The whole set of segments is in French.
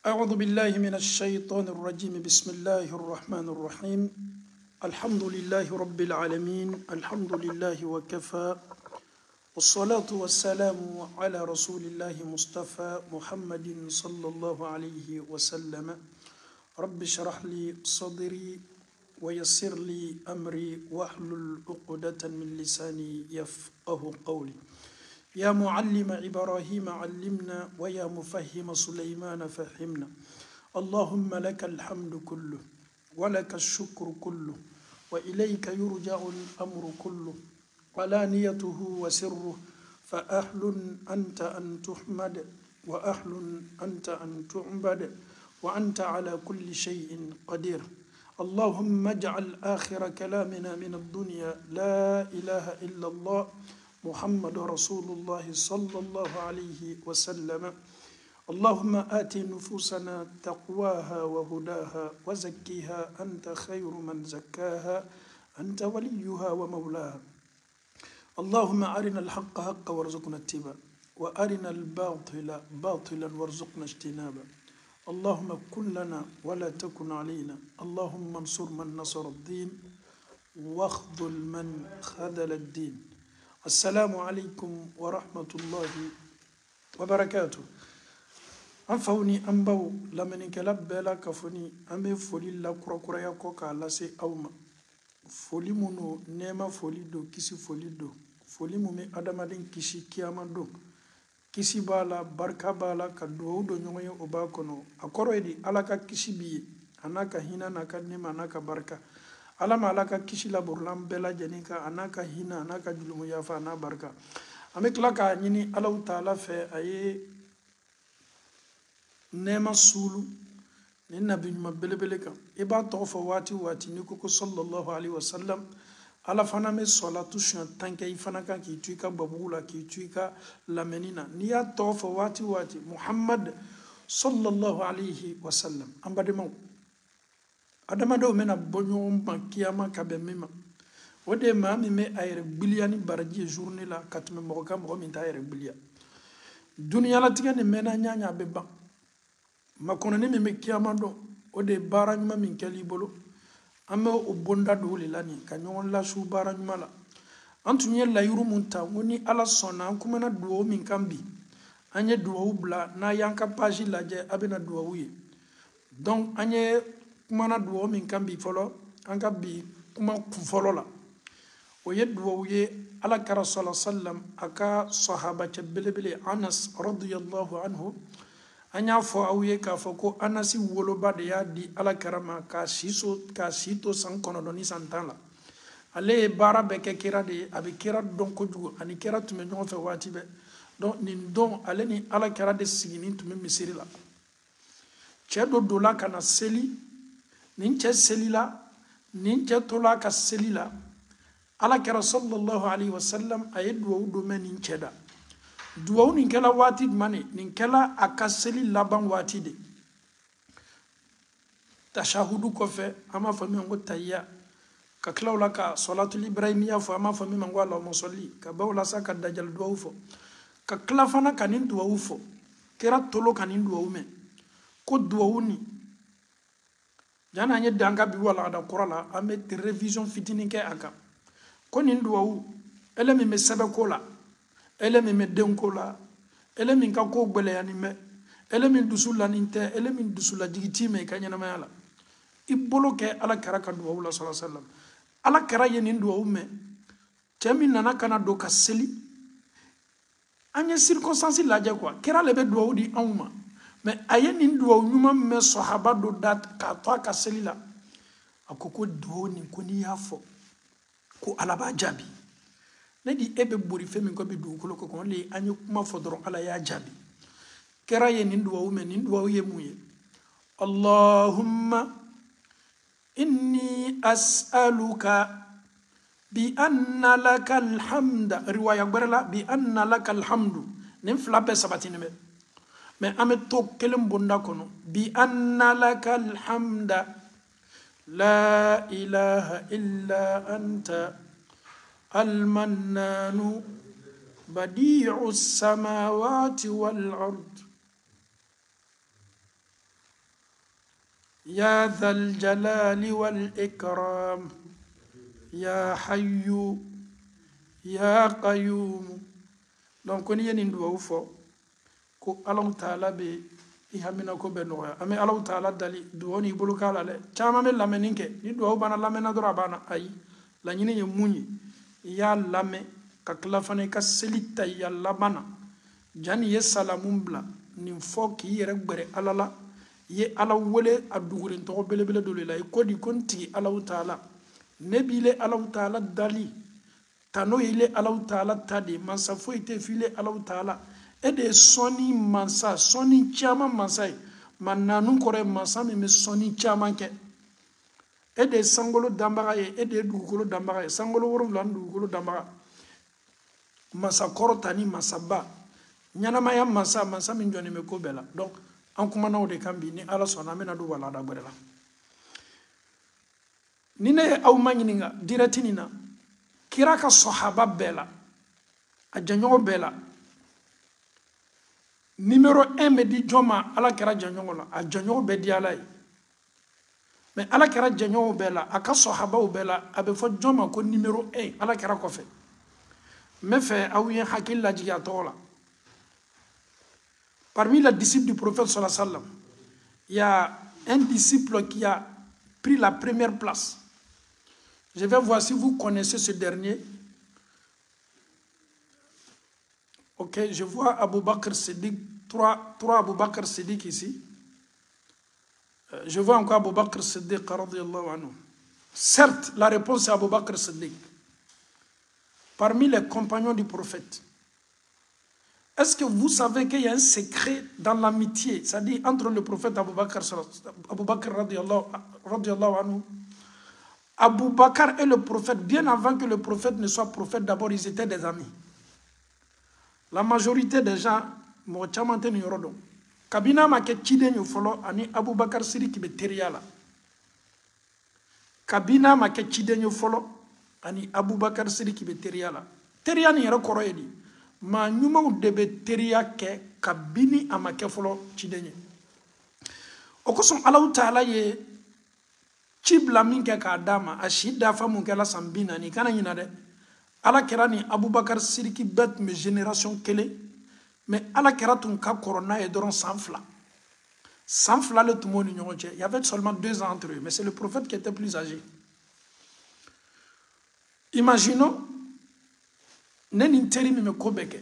أعوذ بالله من الشيطان الرجيم. بسم الله الرحمن الرحيم. الحمد لله رب العالمين. الحمد لله وكفى، والصلاة والسلام على رسول الله مصطفى محمد صلى الله عليه وسلم. رب اشرح لي صدري ويسر لي أمري واحلل عقدة من لساني يفقه قولي. يا معلم إبراهيم علمنا، ويا مفهم سليمان فهمنا. اللهم لك الحمد كله ولك الشكر كله، وإليك يرجع الأمر كله، علانيته وسره. فأهل أنت أن تحمد، وأهل أنت أن تعبد، وأنت على كل شيء قدير. اللهم اجعل آخر كلامنا من الدنيا لا إله إلا الله محمد رسول الله صلى الله عليه وسلم. اللهم آت نفوسنا تقواها وهداها وزكيها، أنت خير من زكاها، أنت وليها ومولاها. اللهم أرنا الحق حقا وارزقنا اتباعه، وأرنا الباطل باطلا وارزقنا اجتنابه. اللهم كن لنا ولا تكن علينا. اللهم انصر من نصر الدين، واخذل من خذل الدين. السلام عليكم ورحمة الله وبركاته. أنفوني أنبو لمن كلاب بلا كفني أمي فولي لا كرا كرا يكوكا لاسي أوما فولي منو نيما فولي دو كيسي فولي دو فولي ممي أدامالين كيسي كياما دو كيسي بالا بركة بالا كدو دو نيومي أباكونو أكورو يدي ألاكا كيسي بي أناكا هنا ناكا نيما أناكا بركة alama alaka kisi la burlam bela jenika anaka hina anaka julumu yafa ana barka. Ame klaka nyini alau taala fe aye nema sulu ni nabi nyuma belebele kan iba tofa wati ni koko sallallahu alaihi wasallam. Ala fana me salatu shan tanke ifana kan ki tuika babula ki tuika lamenina ni ya tofa wati Muhammad sallallahu alaihi wasallam ambadema adamado mena bonyo kiyama kabe mima wode mami me ayre biliani baraji journée la katme moka mo min ta ayre bilia dunya la tigani mena nyanya beba makono ni me kiyama do ode baranyuma min kali bolo ame o bonda do lani kanyon la su baranyuma la antunye la yuru munta woni ala sona kuma na duo min kambi anye duo bla na yanka page la je abena duo wi donc anye kumana duwo min kan bi folo an ka bi kuma kun folo la o ye duwo ye ala kara sallallahu alaihi wasallam aka sahaba ce belebele Anas radiyallahu anhu an y'a fɔ aw ye k'a fɔ ko Anasi woloba de y'a di ala kara ma k'a sito san 9 ni san 10 la ale ye baara bɛɛ kɛ kira de ye a bɛ kira dɔn kojugu ani kira tun bɛ ɲɔgɔn fɛ waati bɛɛ donc nin don ale ni ala kara de siginin tun bɛ misiri la cɛ dɔ dola ka na seli nin cɛ selila nin cɛ tola ka selila ala kɛra sallallahu alaihi wasallam a ye duwawu do mɛn nin cɛ da duwawu nin kɛla waati jumɛn de nin kɛla a ka seli laban waati de tashahudu kɔfɛ an b'a fɔ min ma ko tayya ka tila o la ka solatul ibrahimiya fɔ an b'a fɔ min ma ko allahumma salli ka baw la sa ka dajal duwawu fɔ ka tila fana ka nin duwawu fɔ kɛra tolo ka nin duwawu mɛn ko duwawu ni jana an ye danka bi wala da kura la an bɛ révision fitinin kɛ a kan ko nin duwawu ele min bɛ sɛbɛ ko la ele min bɛ den ko la ele min ka ko gbɛlɛyani mɛ ele min dusu lanin tɛ ele min dusu lajigi t'i mɛ i ka ɲɛnamaya la i bolo kɛ ala kɛra ka duwawu la sallallahu alaihi wasallam. ala kɛra ye nin duwawu mɛ cɛ min nana kana don ka seli an ye circonstance lajɛ quoi kɛra le bɛ duwawu di anw ma mais a ye nin duwawu ɲuman mɛn sahaba do da k'a to a ka seli la a ko duwawu nin ko n'i y'a fɔ ko ala b'a jaabi ne di e bɛ bori fɛn min kɔ bi dugukolo ko kɔn le an ye kuma fɔ dɔrɔn ala y'a jaabi. kɛra ye nin duwawu mɛn nin duwawu ye mun ye allahumma inni as'aluka bi anna laka alhamda riwaya gbɛrɛ la bi anna laka alhamdu nin fila bɛɛ sabatini bɛ mais an bɛ to kelen bonda kɔnɔ bi anna laka alhamda la ilaha illa anta almannanu badi'u samawati wal ard يا ذا الجلال والإكرام يا حي يا قيوم. Donc on y est n'indou fo ko Allah Taala be ihamina ko be no ame Allah Taala dali duoni bulu kala le chama me lameninke ni do bana lamena dora bana ay la nyini ye munyi ya lame ka klafane ka selita ya labana jani ye salamum bla ni fo ki yere gbere alala ye ala wole adugurin to belebele dole la ko di konti Allah Taala nebile Allah Taala dali tano ile Allah Taala tadi mansa fo ite file Allah Taala et de soni mansa soni chama mansai mananu kore mansa me soni chama ke et de sangolo dambaga et de dugolo dambaga sangolo worula dugolo dambaga mansa korotani mansa ba nyana maya mansa min joni me ko bela. Donc en kuma na de kambi ni ala sona mena do wala da gorela ni ne aw magninga diratinina kiraka sahaba bela ajanyo bela numéro 1 me di joma ala kera janyo la ajanyo be di ala mais ala kera janyo bela aka sahaba bela abe fo joma ko numéro 1 ala kera ko fe me fe awiyen hakil la jiya tola. Parmi les disciples du prophète sallallahu alayhi wa sallam, il y a un disciple qui a pris la première place. Je vais voir si vous connaissez ce dernier. Ok, je vois Abu Bakr Siddiq, trois Abu Bakr Siddiq ici. Je vois encore Abu Bakr Siddiq, radiyallahu anhu. Certes, la réponse est Abu Bakr Siddiq. Parmi les compagnons du prophète. Est-ce que vous savez qu'il y a un secret dans l'amitié, c'est-à-dire entre le prophète Abu Bakr radiyallahu anhu. Abu Bakr et le prophète, bien avant que le prophète ne soit prophète, d'abord ils étaient des amis. La majorité des gens, kabina ma ke chiden folo ani Abu Bakr Siddiq be teriala. Kabina ma ke chiden folo ani Abu Bakr Siddiq be teriala. Teriani yero koroyedi. Ma nyuma debe teria ke kabini ama ke folo chidenye. Okosom Allah Taala ye chibla minke ka dama ashida famu ke la sambina ni kana nyina de. Ala kera ni Abu Bakr Siddiq bet me génération kele mais ala kera tun ka corona et doron sanfla. Sanfla le tout monde il y avait seulement 2 ans entre eux mais c'est le prophète qui était plus âgé. Imaginons neni teri mi me kobeke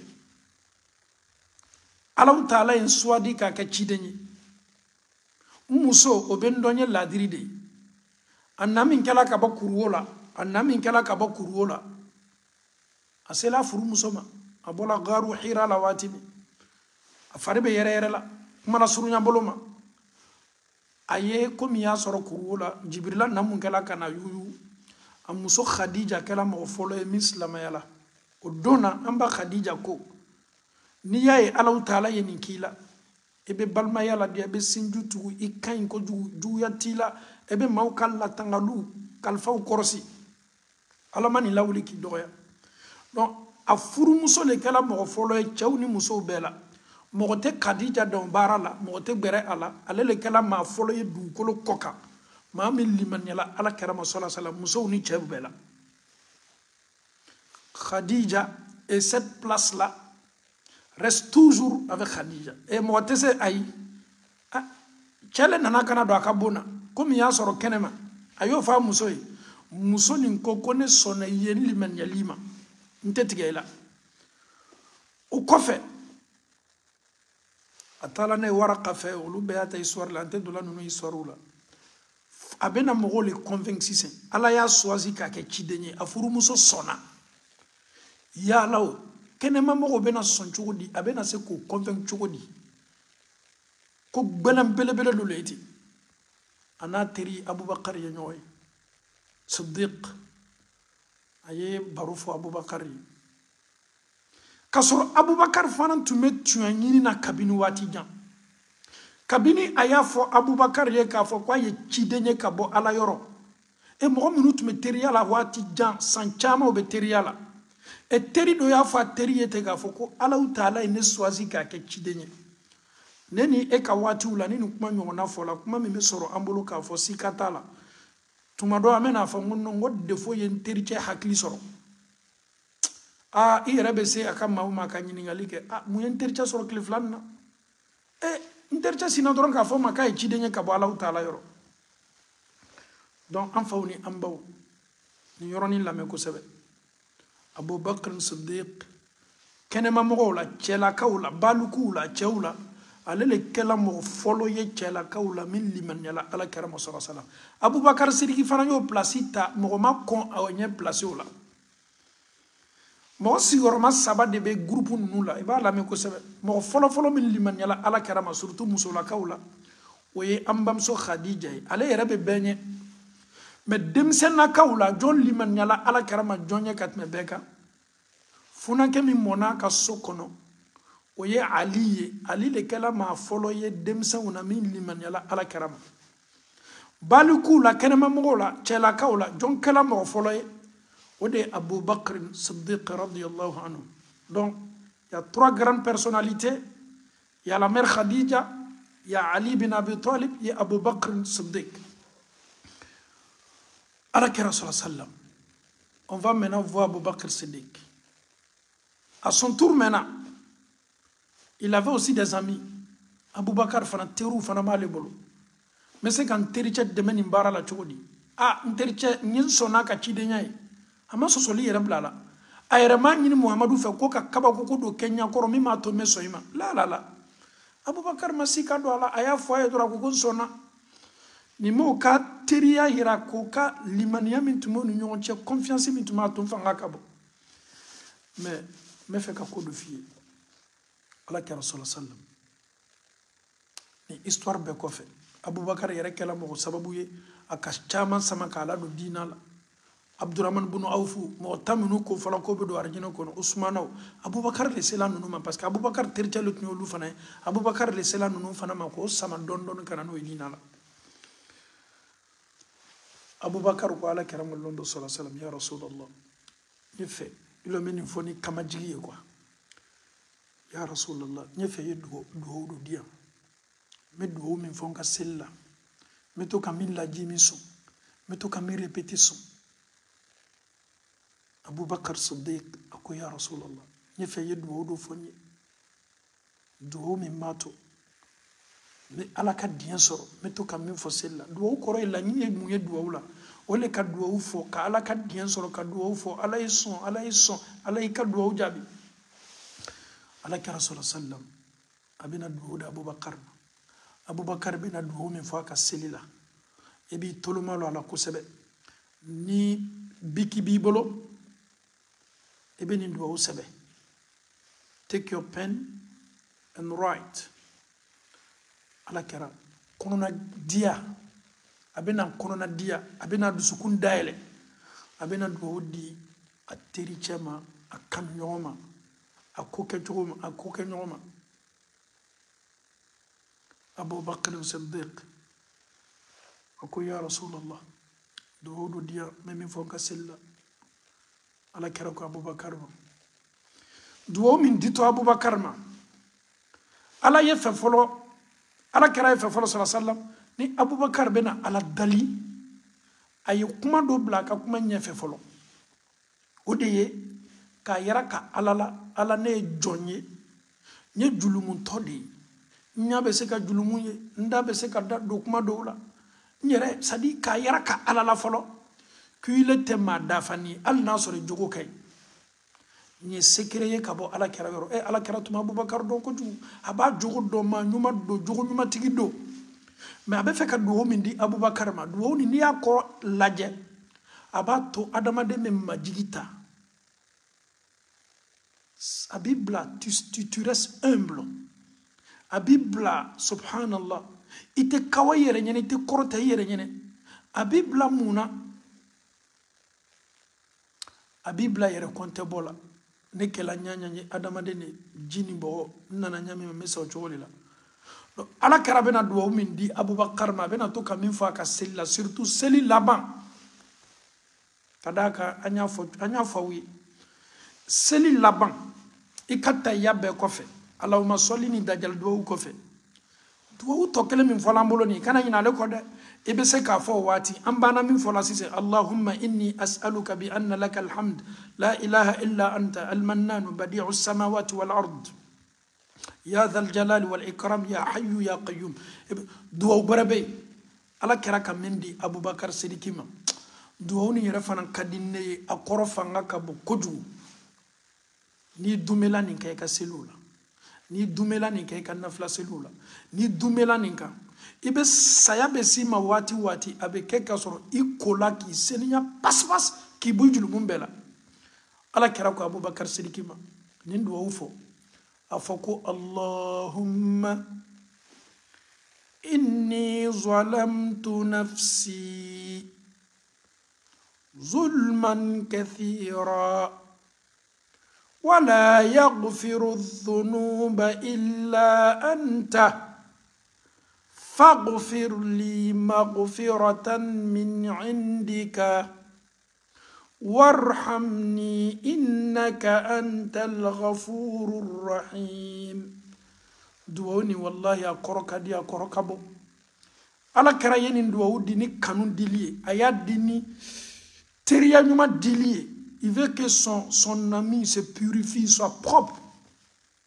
Allah Taala en swadi ka ka chidenyi muso obendonye ladiri de anami kala ka ba kuruola anami kala ka ba kuruola asela furu musoma abola garu hira la watini afaribe yere la mana surunya boloma aye komi ya soro kuruola jibrila namun kala kana yuyu amuso khadija kala mo folo e mislama yala o dona amba khadija ko ni yaye Allah Taala ye ninkila ebe balma yala dia be sinjutu ikan ko ju yatila ebe mawkal la tangalu kalfa korosi alamani lawli ki doya donc a furu muso le kala mo folo e chawni muso bela mo te khadija don barala mo te gbere ala ale le kala ma folo e du kolo koka ma min liman yala ala karama sallallahu alaihi wasallam muso ni chebu bela. Khadija et cette place-là reste toujours avec Khadija. Et moi, tu sais, aïe, chele nana kana do akabona, comme il y a soro kenema, ayo fa musoi, musoni nkokone sona yen liman yalima, ntetigela. Au kofe, atala ne wara kafe, olu beata histoire la, ante dola nunu histoire la. Abena moro le convaincre sen, ala ya choisi ka ke chidenye, afuru muso sona. Ya lao kenema moko bena son chogodi abena se ko convaincre chogodi ko benam belebele lo leti ana teri Abubakar ya nyoy Siddiq aye barufo Abubakar kasoro Abubakar fanan tumet tuanyini na kabini wati jan kabini aya fo Abubakar ye ka fo kwa ye chidenye ka bo ala yoro e mo minute me teri ala wati jan sanchama obe teri ala. Et teri do ya fa teri yete ga foko Allah Taala ne choisi ka ke chidenye neni e ka wati ula nini kuma nyona fola kuma mi soro ambolo ka fo sikatala tuma do amena fa ngonno ngodde fo yen teriche hakli soro i rebe se akama uma ka nyini ngalike mu yen teriche soro kliflanna teriche sina doron ka fo maka e chidenye ka bo Allah taala yoro donc anfawni ambaw ni yoroni la me ko sebe Abu Bakr Siddiq kenema mogola chela kaula balukula cheula alele kela mo folo ye chela kaula min liman yala ala karama sallallahu alaihi wasallam Abu Bakr Siddiq fana yo placita mo ma kon awnye place ola mo sigorma saba de be groupe nula iba la me ko sebe mo folo min liman yala ala karama surtout musola kaula oye ambam so Khadija ale rebe benye mais demsenna kaula jon liman yala ala karama jonye katme beka funa ke mi mona ka sokono oye ali le kala ma folo ye demsen una min liman yala ala karama baliku la kenema mogola chela kaula jon kala mo folo ye ode Abu Bakr Siddiq radiyallahu anhu. Donc il y a trois grandes personnalités, il y a la mère Khadija, il y a Ali bin Abi Talib, il y a Abu Bakr Siddiq. On va maintenant voir Abu Bakr Siddiq. À son tour maintenant, il avait aussi des amis. Abu Bakr fana teru fana malebolo. Mais c'est quand teriche demeni mbara la chodi. Teriche nyin sona ka chidenya. Ama sosoli yere blala. Ayerema nyini Muhammadu fe ko ka kaba ko do Kenya koro mi ma to meso ima. La. Abu Bakr masika do ala aya fo ay dora ko sona. Ni mo ka teriya hira ko ka limaniya min tumo nu nyon che confiance min tuma to fanga kabo. Mais me fait ka ko do fiye. Ala ka Rasul sallam. Ni histoire be ko fe. Abu Bakr yere kala mo sababu ye aka chama sama kala do dinala. Abdurrahman bin Awfu mo taminu ko fala ko be do arjina ko Usmanaw Abu Bakr le sela nunu man parce que Abu Bakr terja le tnyo lu fana Abu Bakr le sela nunu fana ma ko sama don kana no dinala. Abu Bakr ko ala karam londo sallallahu alaihi wasallam ya Rasulullah yefe ilo meni foni kamajigi quoi ya Rasulullah yefe yedo do dia medo min fonka sella meto kamin la jimiso meto kamin répétition Abu Bakr Siddiq ako ya Rasulullah yefe yedo do foni do min mato mais ala ka dien soro meto kamin fo sella do ko ro la ni mu ye do wala ole ka do fo ka ala ka dien soro ka do fo ala ison ala ka do jabi ala ka Rasul sallam abina do da Abu Bakr bina do min fo ka selila e bi tolumalo ala ko sebe ni biki bibolo e beni do sebe take your pen and write ala kera konona dia abena konona dia abena dusukun daile abena do di ateri chema akam nyoma akoke choma akoke nyoma Abu Bakr Siddiq ako ya Rasulullah do dia memi fonka sella ala kera ko Abu Bakr do min dito Abu Bakr ma ala yefa folo ala kera yefa folo sallallahu alaihi wasallam ni Abu Bakr bena ala dali ay kuma do bla ka kuma nyefe folo odeye ka yara ka ala ne jonye nye julumun todi nya be se ka julumun ye nda be se ka do kuma do la nyere sadi ka yara ka ala folo kuile tema dafani al nasore jogo kay ni secret ka bo ala kera yoro ala kera tuma Abu Bakr do ko ju aba jogo do ma nyuma do jogo nyuma tigi do mais abe fe ka do min di Abu Bakr ma do ni ya ko laje aba to adama de me majigita abibla tu restes humble abibla subhanallah ite kawayere nyene ite korota yere nyene abibla muna abibla yere konte bola ne kela nyanya ni adama de ne jini bo nana nyami me so cholila ala karabena do min di Abu Bakr ma bena to kamin fa ka sella surtout seli laban kadaka anya fo wi seli laban ikata yabe kofe Allahumma salli ni dajal do kofe duwawu tɔ kelen min fɔla an bolo nin kana ɲinɛ ale kɔ dɛ i bɛ se k'a fɔ o waati an banna min fɔla sisan allahumma inni as'aluka bi anna laka alhamd la ilaha illa anta almannanu badi'u samawati wal ard ya dhal jalali wal ikram ya hayyu ya qayyum duwawu bɛrɛ bɛ yen ala kɛra ka min di abubakar sidiki ma duwawu nin yɛrɛ fana ka di ne ye a kɔrɔ fanga ka bon kojugu n'i dumela nin kɛ i ka seliw la n'i dumela nin kɛ i ka nafila seliw la n'i dumela nin kan i bɛ saya bɛ s'i ma waati o waati a bɛ kɛ ka sɔrɔ i kola k'i seniya pasi-pasi k'i bɔ i jurumu bɛɛ la ala kɛra ko abubakar sidiki ma nin duwawu fɔ a fɔ ko allahumma inni zalamtu nafsi zulman kathira ولا يغفر الذنوب إلا أنت فاغفر لي مغفرة من عندك وارحمني إنك أنت الغفور الرحيم دووني والله أقرك دي أقرك بو على كرايين دوو ديني كانون ديلي أياد ديني تريا نما ديلي. Il veut que son ami se purifie, soit propre.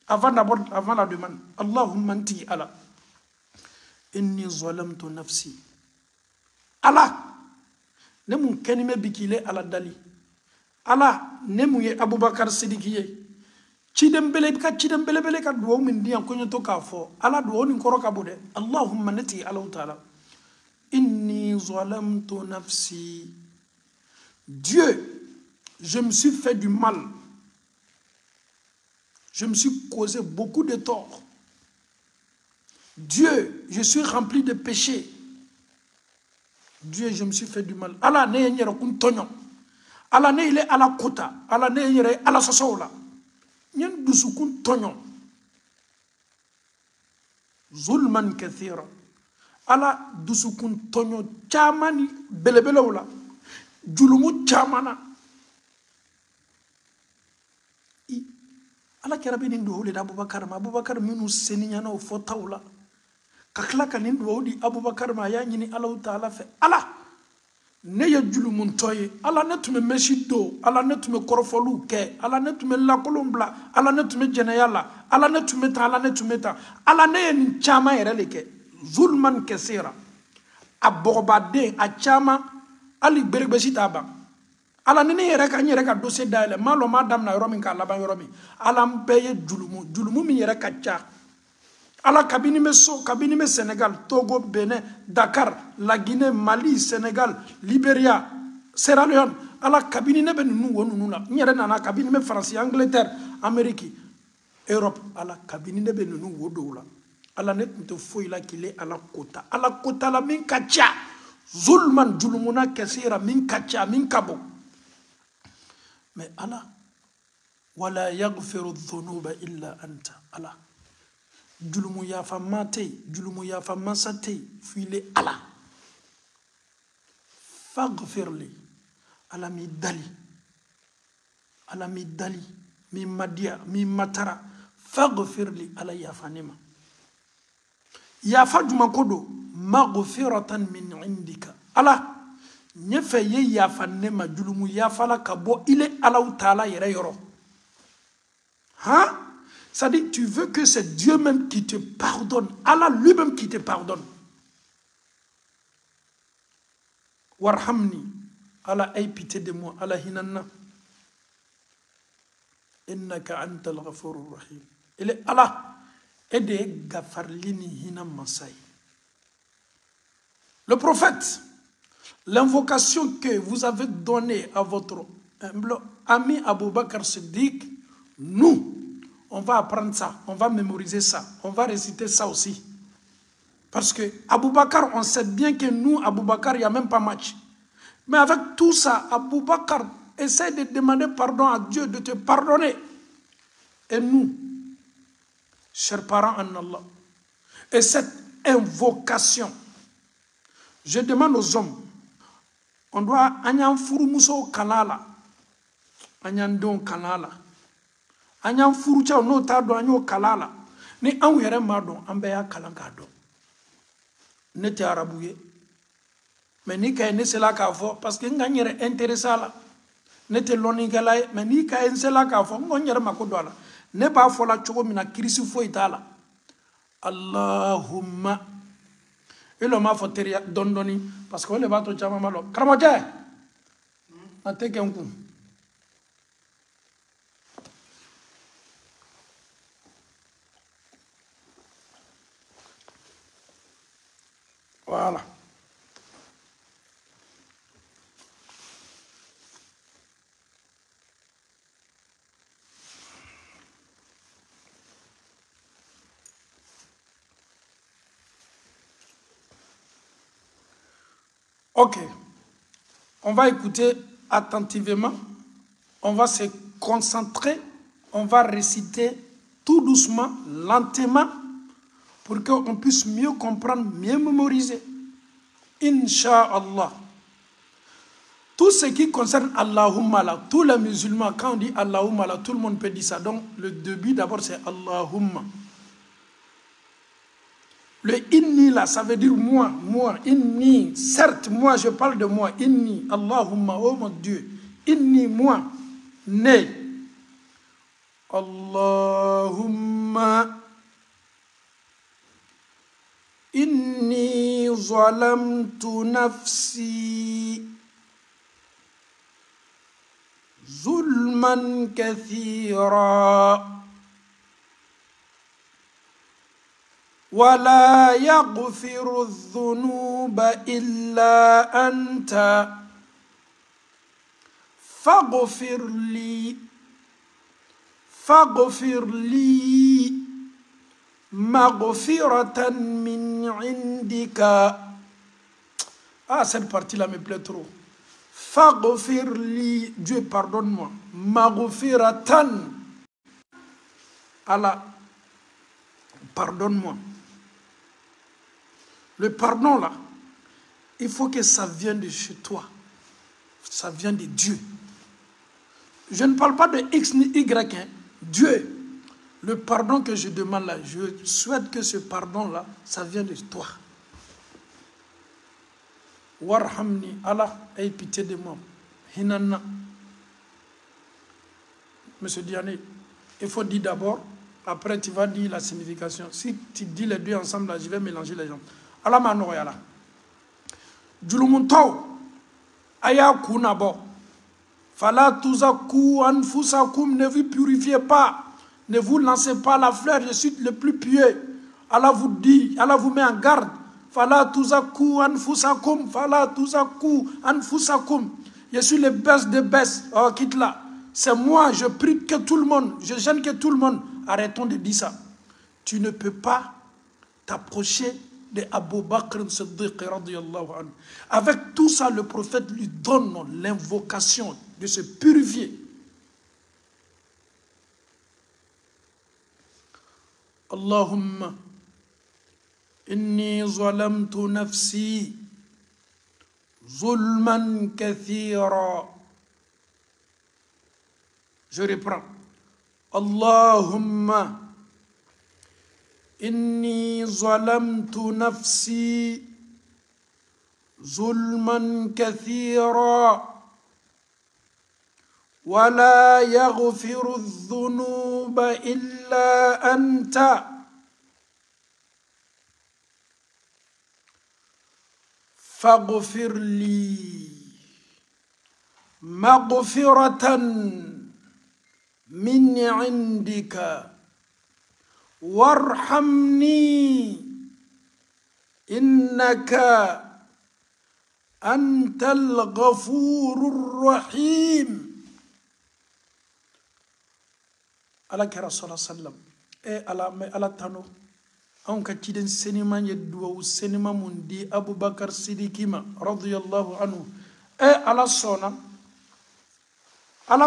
Avant la demande. Allahumma anti ala. Inni zalamtu nafsi. Allah. Nemu kenime bikile ala dali. Allah. Nemu ye Abubakar Sidikiye. Chidembele bele ka duwa min diyan konyo to ka fo. Allah duwa ni koro ka bude. Allahumma nati ala ta'ala. Inni zalamtu nafsi. Dieu, je me suis fait du mal. Je me suis causé beaucoup de tort. Dieu, je suis rempli de péchés. Dieu, je me suis fait du mal. Allah ne yere kun tonyo. Allah ne ile ala kota. Allah ne yere ala sosola. Nyen dusu kun tonyo. Zulman kathira. Allah dusu kun tonyo chamani belebele wala. Julumu chamana. ala kɛra bɛ nin duwawu de da abubakar ma abubakar minnu seniɲana o fɔtaw la ka tila ka nin duwawu di abubakar ma a y'a ɲini alaw taala fɛ ala ne ye julumuntɔ ye ala ne tun bɛ mɛsi don ala ne tun bɛ kɔrɔfɔliw kɛ ala ne tun bɛ lakolon bila ala ne tun bɛ jɛnɛya la ala ne tun bɛ tan ala ne tun bɛ tan ala ne ye nin caman yɛrɛ de kɛ zulman kɛsira a bɔgɔbaden a caman hali gberegbesi t'a ban ala ni ne yɛrɛ ka n yɛrɛ ka dossier dayɛlɛ maa lɔn maa damina yɔrɔ min k'a laban yɔrɔ min ala n bɛɛ ye julumu min yɛrɛ ka ca ala kabini bɛ Sénégal Togo Benin Dakar La Guinée Mali Sénégal Libéria Sierra Leone ala kabini ne bɛ ninnu wo ninnu la n yɛrɛ nana kabini bɛ Faransi Angleterre Amérique Europe ala kabini ne bɛ ninnu wo dɔw la ala ne tun tɛ foyi la k'i le ala kota la min ka ca zulman julumuna kɛsira min ka ca min ka bon. Mais Allah, wala yaghfiru dhunuba illa anta. Allah, julumu yafa mate, julumu yafa masate, file Allah. Faghfirli, Allah mi dali, mi madia, mi matara. Faghfirli, Allah yafa nema. Yafa jumakodo, maghfiratan min indika. Allah. Nyefe ye yafa nema julumu yafa la kabo il est Allah Ta'ala yere yoro. Hein? Ça dit tu veux que c'est Dieu même qui te pardonne, Allah lui-même qui te pardonne. Warhamni, Allah aie pitié de moi, Allah hinanna. Innaka antal ghafurur rahim. Il est Allah ede gafarlini hinam masai. Le prophète, l'invocation que vous avez donnée à votre ami Abou Bakr Siddiq, nous, on va apprendre ça, on va mémoriser ça, on va réciter ça aussi. Parce que Abou Bakr, on sait bien que nous, Abou Bakr, il n'y a même pas match. Mais avec tout ça, Abou Bakr essaie de demander pardon à Dieu, de te pardonner. Et nous, chers parents en Allah, et cette invocation, je demande aux hommes, on doit anyan furu muso kanala anyan don kanala anyan furu cha no ta do anyo kalala ni an yere ma don an be ya kalan ka don ne tɛ arabu ye mais ni ka ye ne sela k'a fɔ parce que n ka n yɛrɛ intéressé a la ne tɛ lɔnnikɛla ye mais ni ka ye n sela k'a fɔ n ko n yɛrɛ mako don a la ne b'a fɔ la cogo min na kirisi foyi t'a la Allahumma e lɔ m'a fɔ teriya dɔɔni dɔɔni parce que o de b'a to caman b'a lɔ karamɔgɔkɛ a tɛ kɛ n kun voilà. Ok, on va écouter attentivement, on va se concentrer, on va réciter tout doucement, lentement, pour qu'on puisse mieux comprendre, mieux mémoriser. Inch'Allah. Tout ce qui concerne Allahumma là, tous les musulmans, quand on dit Allahumma là, tout le monde peut dire ça. Donc le début d'abord c'est Allahumma. Le inni là, ça veut dire moi, inni. Certes, moi je parle de moi, inni, Allahumma, oh mon Dieu, inni, moi, né. Allahumma, inni zalamtu nafsi, zulman kathira. ولا يغفر الذنوب إلا أنت فاغفر لي مغفرة من عندك. Ah, cette partie-là me plaît trop. Faghfir li, Dieu pardonne-moi. Maghfiratan, Allah, pardonne-moi. Le pardon là, il faut que ça vienne de chez toi. Ça vient de Dieu. Je ne parle pas de X ni Y, hein. Dieu. Le pardon que je demande là, je souhaite que ce pardon là, ça vienne de toi. Warhamni, Allah, aie pitié de moi. Hinanna. Monsieur Diané, il faut dire d'abord, après tu vas dire la signification. Si tu dis les deux ensemble là, je vais mélanger les gens. Allah m'a noyé là. Julumuntaw aya kunabo. Fala tuzaku anfusakum, ne vous purifiez pas. Ne vous lancez pas la fleur, je suis le plus pieux. Allah vous dit, Allah vous met en garde. Fala tuzaku anfusakum, fala tuzaku anfusakum. Je suis le best des best. Oh, quitte là. C'est moi, je prie que tout le monde, je gêne que tout le monde. Arrêtons de dire ça. Tu ne peux pas t'approcher de Abu Bakr Siddiq radiyallahu anhu. Avec tout ça, le prophète lui donne l'invocation de se purifier. Allahumma inni zalamtu nafsi zulman kathira. Je reprends. Allahumma inni zalamtu nafsi zulman kathira wa la yaghfiru dhunuba illa anta faghfir li maghfiratan min indika warhamni innaka antal ghafurur rahim. Ala kɛra sallam e ala tano an ka ciden senima ye duwawu senima mun di Abubakar Sidiki ma radiyallahu anhu. Ala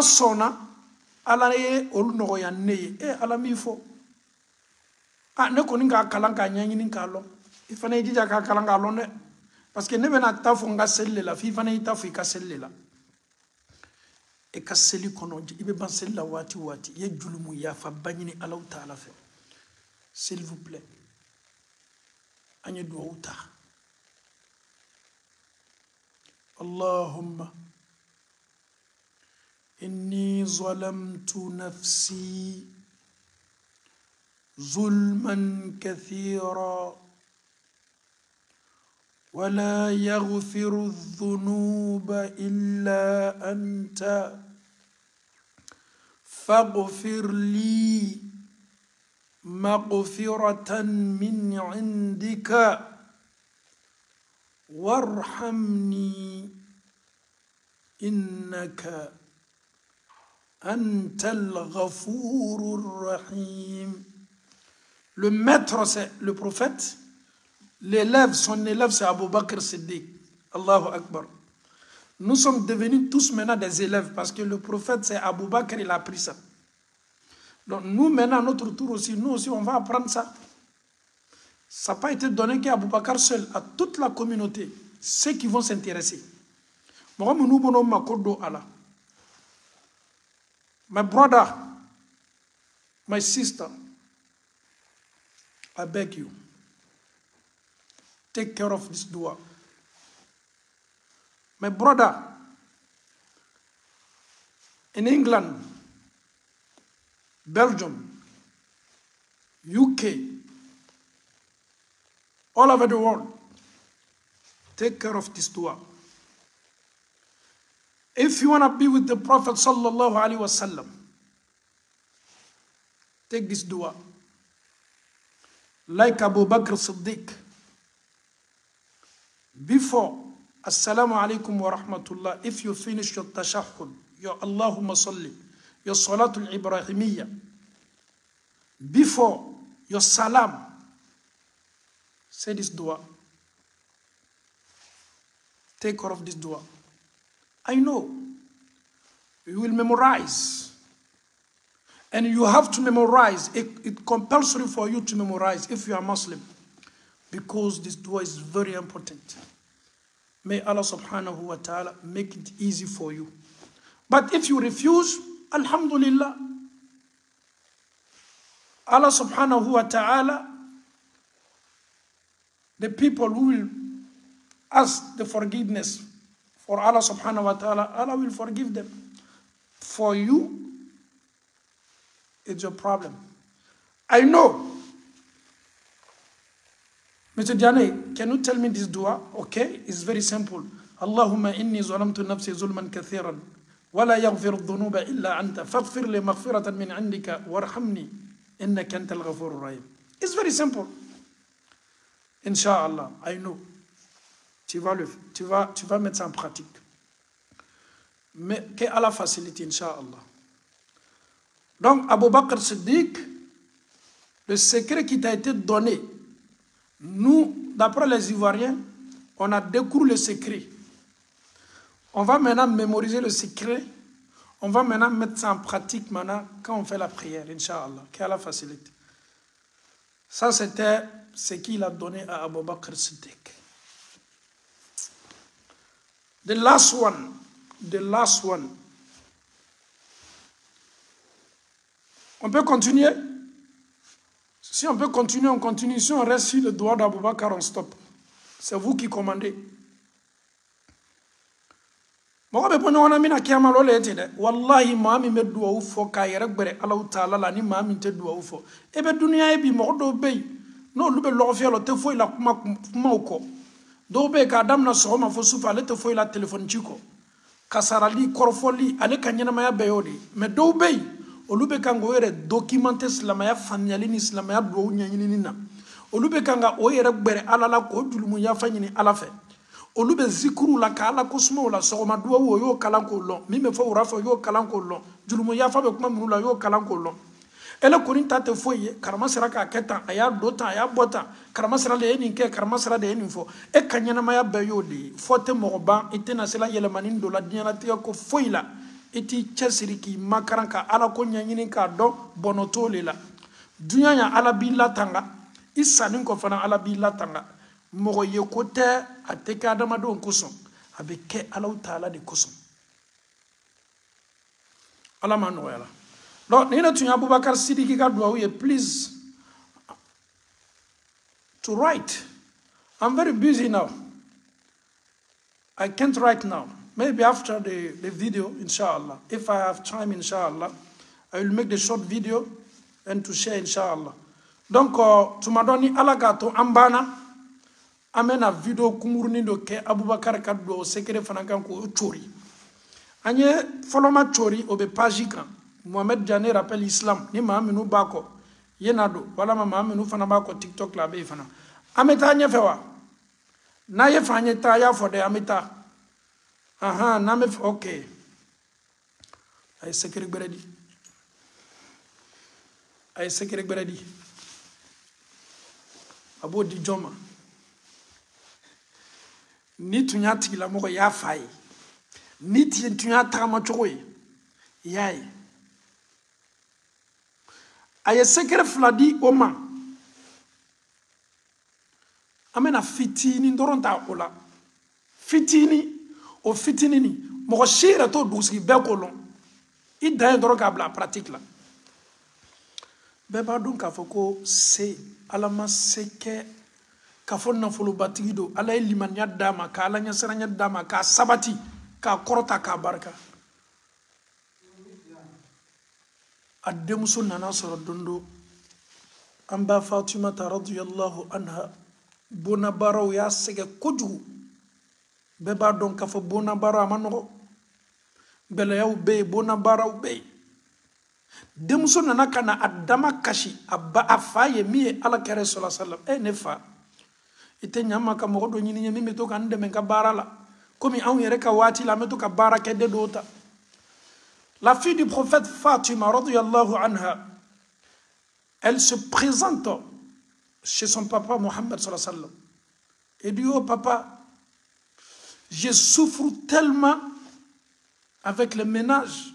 sɔnna ala ye olu nɔgɔya ne ye. Ala min fɔ ne kɔni k'a kalan k'a ɲɛɲini k'a lɔn. I fana y'i jija k'a kalan k'a lɔn dɛ, parce que ne bɛna ta fɔ n ka seli de la f'i fana y'i ta fɔ i ka seli de la. I ka seli kɔnɔ i bɛ ban seli la waati o waati i ye julumu yafaba ɲini Alahu Taala fɛ. S'il vous plaît, an ye duwawu ta اللهم إني ظلمت نفسي ظلما كثيرا ولا يغفر الذنوب إلا أنت فاغفر لي مغفرة من عندك وارحمني إنك أنت الغفور الرحيم. Le maître, c'est le prophète. L'élève, son élève, c'est Abu Bakr Siddiq. Allahu Akbar. Nous sommes devenus tous maintenant des élèves parce que le prophète, c'est Abu Bakr, il a appris ça. Donc nous, maintenant, à notre tour aussi, nous aussi, on va apprendre ça. Ça n'a pas été donné qu'à Abu Bakr seul, à toute la communauté, ceux qui vont s'intéresser. My brother, my sister, I beg you, take care of this dua. My brother, in England, Belgium, UK, all over the world, take care of this dua. If you want to be with the Prophet sallallahu alaihi wasallam, take this dua. Like Abu Bakr Siddiq, before Assalamu alaikum wa rahmatullah, if you finish your tashahhud, your Allahumma salli, your Salatul Ibrahimiyya, before your salam, say this dua. Take care of this dua. I know you will memorize, and you have to memorize. It's compulsory for you to memorize if you are Muslim, because this dua is very important. May Allah subhanahu wa ta'ala make it easy for you. But if you refuse, alhamdulillah, Allah subhanahu wa ta'ala, the people who will ask the forgiveness for Allah subhanahu wa ta'ala, Allah will forgive them. For you, it's your problem. I know. Mr. Diane, can you tell me this dua? Okay, it's very simple. Allahumma inni zalamtu nafsi zulman kathiran wala yaghfiru dhunuba illa anta faghfir li maghfiratan min indika warhamni innaka antal ghafurur rahim. It's very simple. Inch'Allah, I know. Tu vas mettre ça en pratique. Mais que Allah facilite, Inch'Allah. Donc, Abu Bakr Siddiq, le secret qui t'a été donné, nous, d'après les Ivoiriens, on a découvert le secret. On va maintenant mémoriser le secret. On va maintenant mettre ça en pratique maintenant quand on fait la prière, Inch'Allah. Qu'Allah facilite. Ça, c'était ce qu'il a donné à Abu Bakr Siddiq. The last one. On peut continuer? Si on peut continuer, on continue. Si on reste sur le doigt d'Abu Bakr, on stop. C'est vous qui commandez. Wallahi, mami me dua ufo ka yere gbere Allah Ta'ala la ni mami te dua ufo. Ebe dunia ebi mo do be. No lube lo fi lo te fo ila kuma uko. Do be ka adam na so ma fo sufa le te fo ila telephone chiko. Kasarali korfoli ale kanyana maya beyodi. Me do be olube kango yere documenter islamaya family ni islamaya do nyanyini na. Olube kanga o yere gbere ala la ko dulumu ya fanyini ala fe. Olube zikuru la kala kosmo la sogoma duwa wo yo kalanko lon mi me fo urafo yo kalanko lon julumu ya fa be kuma munu la yo kalanko lon ele koni tate foye karama sera ka keta aya dota aya bota karama sera le eni ke karama sera de eni fo e kanyana maya be yo de fote moba itena sela yele manin do la diana te ko foila iti chesiri ki makaranka ala ko nyanyini ka do bonotole la dunya ya ala billa tanga isanin ko fana ala billa tanga mogo ye kote ateka adama don kuson abeke Allah Ta'ala de kuson Allah man wala donc ni na tu Abu Bakr Siddiq ka dua we please to write. I'm very busy now. I can't right now. Maybe after the video, inshallah. If I have time, inshallah, I will make the short video and to share, inshallah. Donc, tu m'as donné alagato ambana. Amena video kumurni do ke Abubakar kaddo sekere fanakan ko chori. Anye foloma chori obe pajika. Mohamed Diané rappelle l'islam. Ni maaminu bako. Yenado. Wala maaminu fana bako TikTok la be fana. Ameta anye fewa. Na ye fanye ta ya fode ameta. Aha, na me okay. Ay sekere beredi. Ay sekere beredi. Abo di joma. Ni tunya tigila moko ya fay. Ni tunya tama chokoy. Yai. Aye sekere fladi oma. Amena fitini ndoronta ola. Fitini o fitini ni moko shira to duski be kolon. I daye ndoro ka bla pratique la. Beba dun ka foko se alama seke ka fo nafolo batigi do ala limanya dama ka ala nyasaranya dama ka sabati ka korota ka barka ademuso nana soro dondo amba Fatima radhiyallahu anha bona baraw ya sege koju beba don ka fo bona baraw amano bele yaw be bona baraw be demuso nana kana adama kashi abba afaye mi ala kare sallallahu alaihi wasallam nefa ite nyama ka mogo do nyini nyami meto ka ndeme ka barala komi an yere ka wati la meto ka baraka de dota. La fille du prophète Fatima radhiyallahu anha, elle se présente chez son papa Mohammed sallallahu alayhi wa sallam et dit: oh papa, je souffre tellement avec le ménage,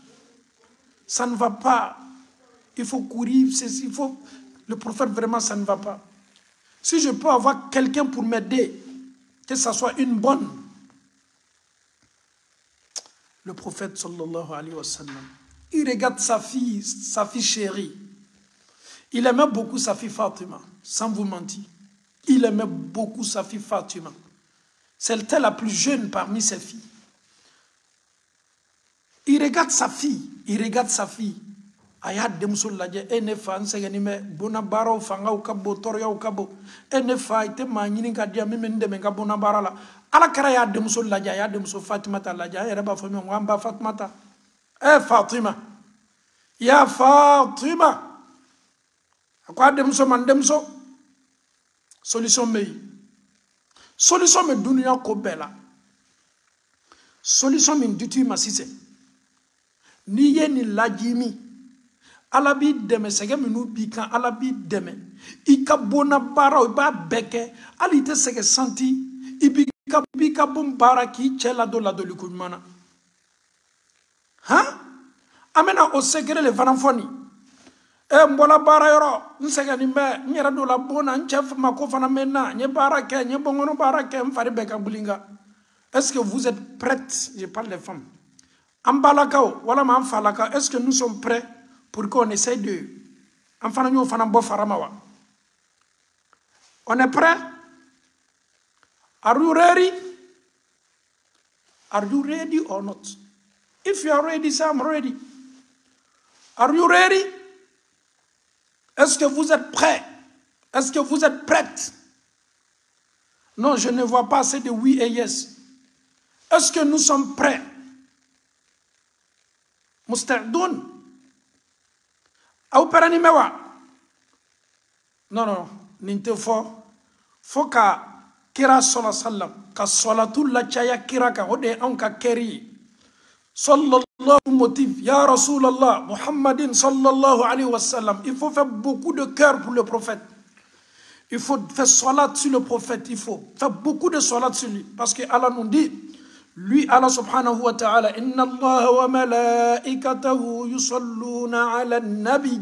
ça ne va pas, il faut courir, il faut... Le prophète vraiment ça ne va pas. Si je peux avoir quelqu'un pour m'aider, que ça soit une bonne. Le prophète sallallahu alayhi wa sallam, il regarde sa fille chérie. Il aimait beaucoup sa fille Fatima, sans vous mentir. Il aimait beaucoup sa fille Fatima. C'était la plus jeune parmi ses filles. Il regarde sa fille, Aya demso laje enefa nsegeni me bona bara ufanga ukabo torya ukabo enefa ite manyini kadia mimi ndeme ngabona bara la ala kara ya demso laje ya demso Fatima ta laje ya reba fami ngamba Fatima ta Fatima ya Fatima akwa demso man demso solution me dunia ko bela solution min dutu masise ni ye ni lajimi ala bi deme sege minu bi kan ala bi deme ika bona bara ba beke ali te sege santi ibi ka bon bara ki chela do la do likumana ha amena o segere le vanafoni mbola bara yoro nsege ni me nyera do la bona nchef mako fana mena nye bara ke nye bongono bara ke mfari beka bulinga. Est-ce que vous êtes prêtes? Je parle des femmes. Ambalakao wala ma amfalaka. Est-ce que nous sommes prêts pour qu'on essaie de... On est prêt? Are you ready? Are you ready or not? If you are ready, say I'm ready. Are you ready? Est-ce que vous êtes prêts? Est-ce que vous êtes prêtes? Non, je ne vois pas assez de oui et yes. Est-ce que nous sommes prêts? Musta'doun? Aupera ni mewa? Non. Ninte fo ka kira sallallahu sallam ka salatul la chaya kira ka ode anka keri sallallahu motif ya Rasulallah Muhammadin sallallahu alayhi wa sallam. Il faut faire beaucoup de cœur pour le prophète. Il faut faire salat sur le prophète. Il faut faire beaucoup de salat sur lui. Parce que Allah nous dit, lui Allah subhanahu wa ta'ala, inna Allah wa malaikatahu yusalluna ala nabi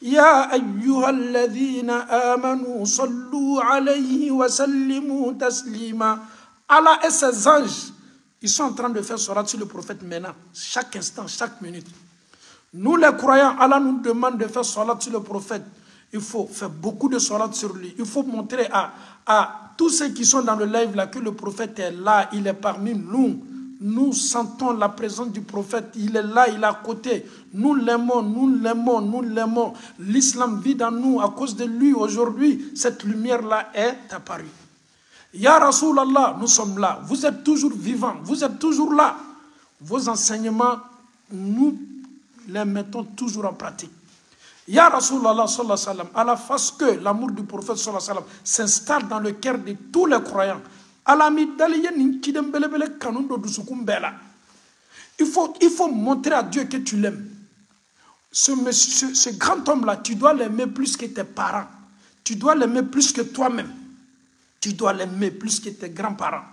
ya ayyuhalladhina amanu sallu alayhi wa sallimu taslima. Allah et ses anges, ils sont en train de faire salat sur le prophète maintenant, chaque instant, chaque minute. Nous les croyants, Allah nous demande de faire salat sur le prophète. Il faut faire beaucoup de salat sur lui. Il faut montrer à tous ceux qui sont dans le live là que le prophète est là, il est parmi nous. Nous sentons la présence du prophète, il est là, il est à côté. Nous l'aimons, nous l'aimons, nous l'aimons. L'islam vit dans nous à cause de lui. Aujourd'hui, cette lumière-là est apparue. Ya Rasulallah, nous sommes là. Vous êtes toujours vivants, vous êtes toujours là. Vos enseignements, nous les mettons toujours en pratique. Ya Rasulallah sallallahu alayhi wa sallam, à la face que l'amour du prophète sallallahu alayhi wa sallam s'installe dans le cœur de tous les croyants. Il faut montrer à Dieu que tu l'aimes. Ce grand homme-là, tu dois l'aimer plus que tes parents. Tu dois l'aimer plus que toi-même. Tu dois l'aimer plus que tes grands-parents.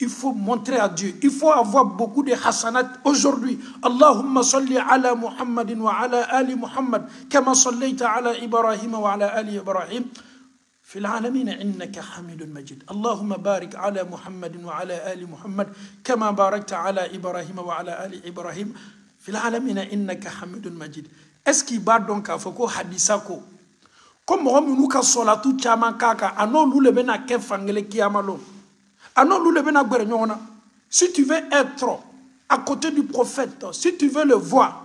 Il faut montrer à Dieu. Il faut avoir beaucoup de hasanat aujourd'hui. Allahumma salli ala Muhammadin wa ala ali Muhammad kama sallaita ala Ibrahim wa ala ali Ibrahim. في العالمين إنك حميد مجيد اللهم بارك على محمد وعلى آل محمد كما باركت على إبراهيم وعلى آل إبراهيم في العالمين إنك حميد مجيد. Est-ce qu'il va donc à foko hadisako comme nous ka solatu chama kaka anon lu le bena ke fangele kiamalo anon lu le bena gbere nyona. Si tu veux être à côté du prophète, si tu veux le voir,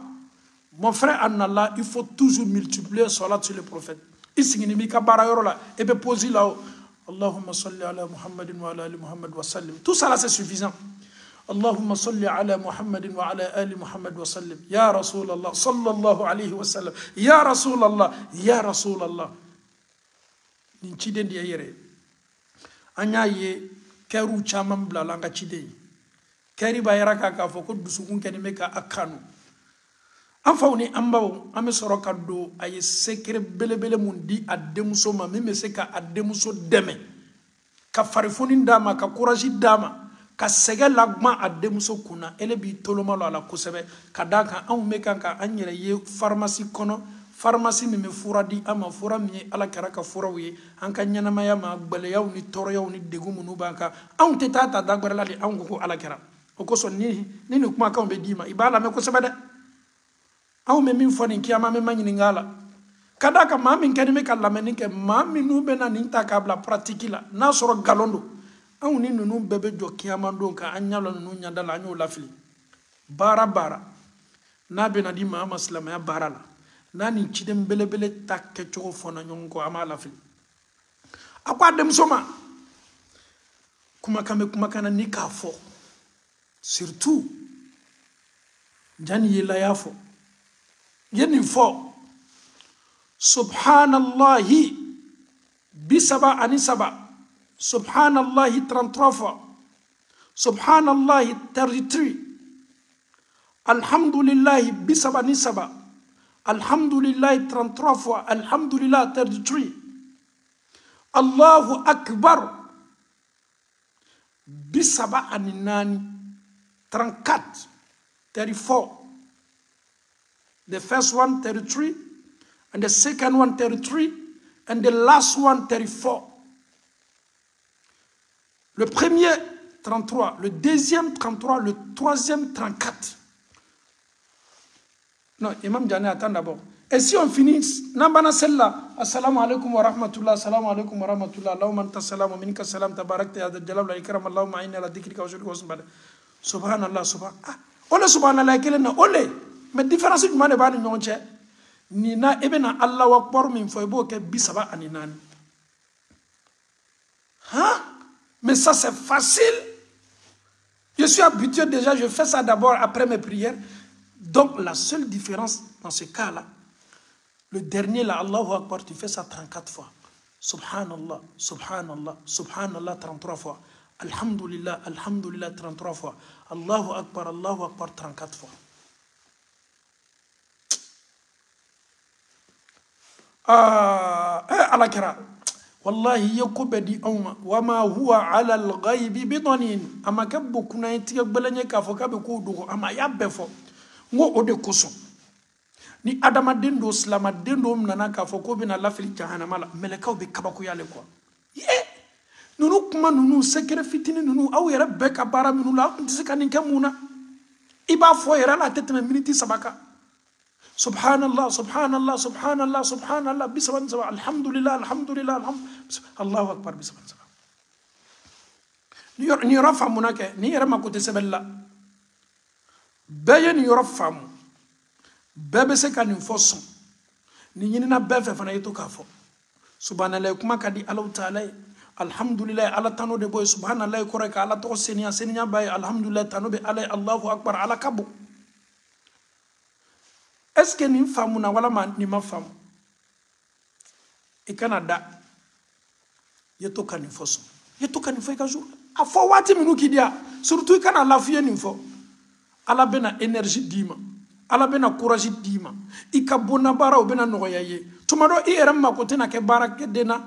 mon frère en Allah, il faut toujours multiplier salat sur le prophète. Allahumma salli ala Muhammadin wa ala ali Muhammad wa sallim. Tout ça là c'est suffisant. Allahumma salli ala Muhammadin wa ala ali Muhammad wa sallim. Ya Rasulallah sallallahu alayhi wa sallam. Ya Rasulallah, ya Rasulallah. Ninchide ndi yere. Anya ye keru chamam blalanga chide. Keri bayara ka foko dusukun kenime ka akanu. Enfin, ambaw ame soro kaddo ay secret belebele mundi ademuso ma meme se ka ademuso deme ka farifoni dama ka courage dama ka sege lagma ademuso kuna ele bi toloma la kusebe kadaka an me kan ka anyere ye pharmacie kono pharmacie meme furadi ama fura mi ala karaka fura wi an ka nyanama ya ma gbele yaw ni toro yaw ni degumunu banka an tetata dagwara la an ko ala kara o ko so ni kuma kan be dima ibala me ko sebede aw me min foni kiyama me manyini ngala kada ka mamin kenime kala menike mami nu bena ninta kabla pratique la na soro galondo aw ni nunu bebe jo kiyama don ka anyalo nu nyanda la nyu lafli bara na bena di mama salama ya bara la na ni chidem belebele takke chogo fona nyongo ama lafli akwa dem soma kuma kana ni ka fo surtout jani yela yafo yeni fo subhanallahi bisaba anisaba subhanallahi 33 fois subhanallahi 33 alhamdulillahi bisaba anisaba alhamdulillahi 33 fois alhamdulillah 33 Allahu akbar bisaba aninani 34 34. The first one, 33, and the second one, 33, and the last one, 34. Le premier, 33, le deuxième, 33, le troisième, 34. Non, Imam Djane, attends d'abord. Et si on finit, Nambana celle-là, assalamu alaikum wa rahmatullah, assalamu alaikum wa rahmatullah, Allahumma anta salam wa minka salam, tabarakta ya jalal wa ikram, Allahumma inna la dhikrika wa shukrika wa subhanallah. Subhanallah, subhanallah. Ole subhanallah, kelena, ole. Mais différence du monde ba ni ñonche ni na ebena Allah wa akbar min fo bo ke bisaba aninani. Hein? Mais ça c'est facile. Je suis habitué déjà, je fais ça d'abord après mes prières. Donc la seule différence dans ce cas-là, le dernier là, Allahu Akbar, tu fais ça 34 fois. Subhanallah, subhanallah, subhanallah 33 fois. Alhamdulillah, alhamdulillah 33 fois. Allahu Akbar 34 fois. على كرا والله يكبدي أوما وما هو على الغيب بضنين أما كبو كنا يتيك بلني كافو كبو دوغو أما يبفو ngo ode koso ni adama dendo slama dendo mnana kafo ko bina la fili jahannama la melekaw be kabako yale quoi nunu kuma nunu sekere fitini nunu aw yere be ka bara minu la ntise kanin kemuna iba fo yere la tete minute sabaka Subhanallah, subhanallah, subhanallah, subhanallah, bisaban saba, alhamdulillah, alhamdulillah, Allahu akbar, bisaban saba. Ni yɔrɔ faamuna kɛ, ni yɛrɛ ma ko tɛ sɛbɛnni la. Bɛɛ ye nin yɔrɔ faamu. Bɛɛ bɛ se ka nin fɔ sɔn. Ni ɲinina bɛɛ fɛ fana ye to k'a fɔ. Subhanallah kuma ka di Alahu Taala ye. Alhamdulillah, Ala tano de bɔ ye. Subhanallah kɔrɔ ka Ala tɔgɔ seniya, seniya b'a ye. Alhamdulillah tano bɛ Ala ye. Allahu akbar, Ala ka bon. Est-ce que nin faamuna wala nin ma faamu? I kana da. Ye to ka nin fɔ sɔn. Ye to ka nin fɔ i ka jour. A fɔ waati minnu k'i diya. Surtout i kana lafiya nin fɔ. Ala bɛna énergie d'i ma. Ala bɛna courage d'i ma. I ka bona baaraw bɛna nɔgɔya i ye. Tuma dɔ i yɛrɛ mako tɛna kɛ baarakɛden na.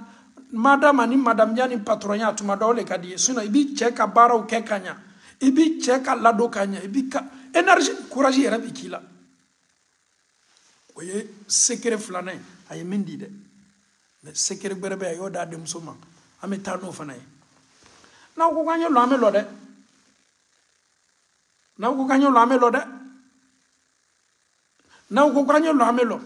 Madame ni madame ya ni patron ya tuma dɔ o le ka di ye. Sinon i b'i cɛ ka baaraw kɛ ka ɲa. I b'i cɛ ka ladon ka ɲa. I b'i ka énergie courage yɛrɛ bɛ k'i la. O ye secret filanan ye. A ye min di dɛ. Mais secret bɛrɛ bɛ a y'o d'a denmuso ma. An bɛ taa n'o fana ye. N'aw ko k'an ye lɔ an bɛ lɔ dɛ. N'aw ko k'an ye lɔ an bɛ lɔ dɛ. N'aw ko k'an ye lɔ an bɛ lɔ.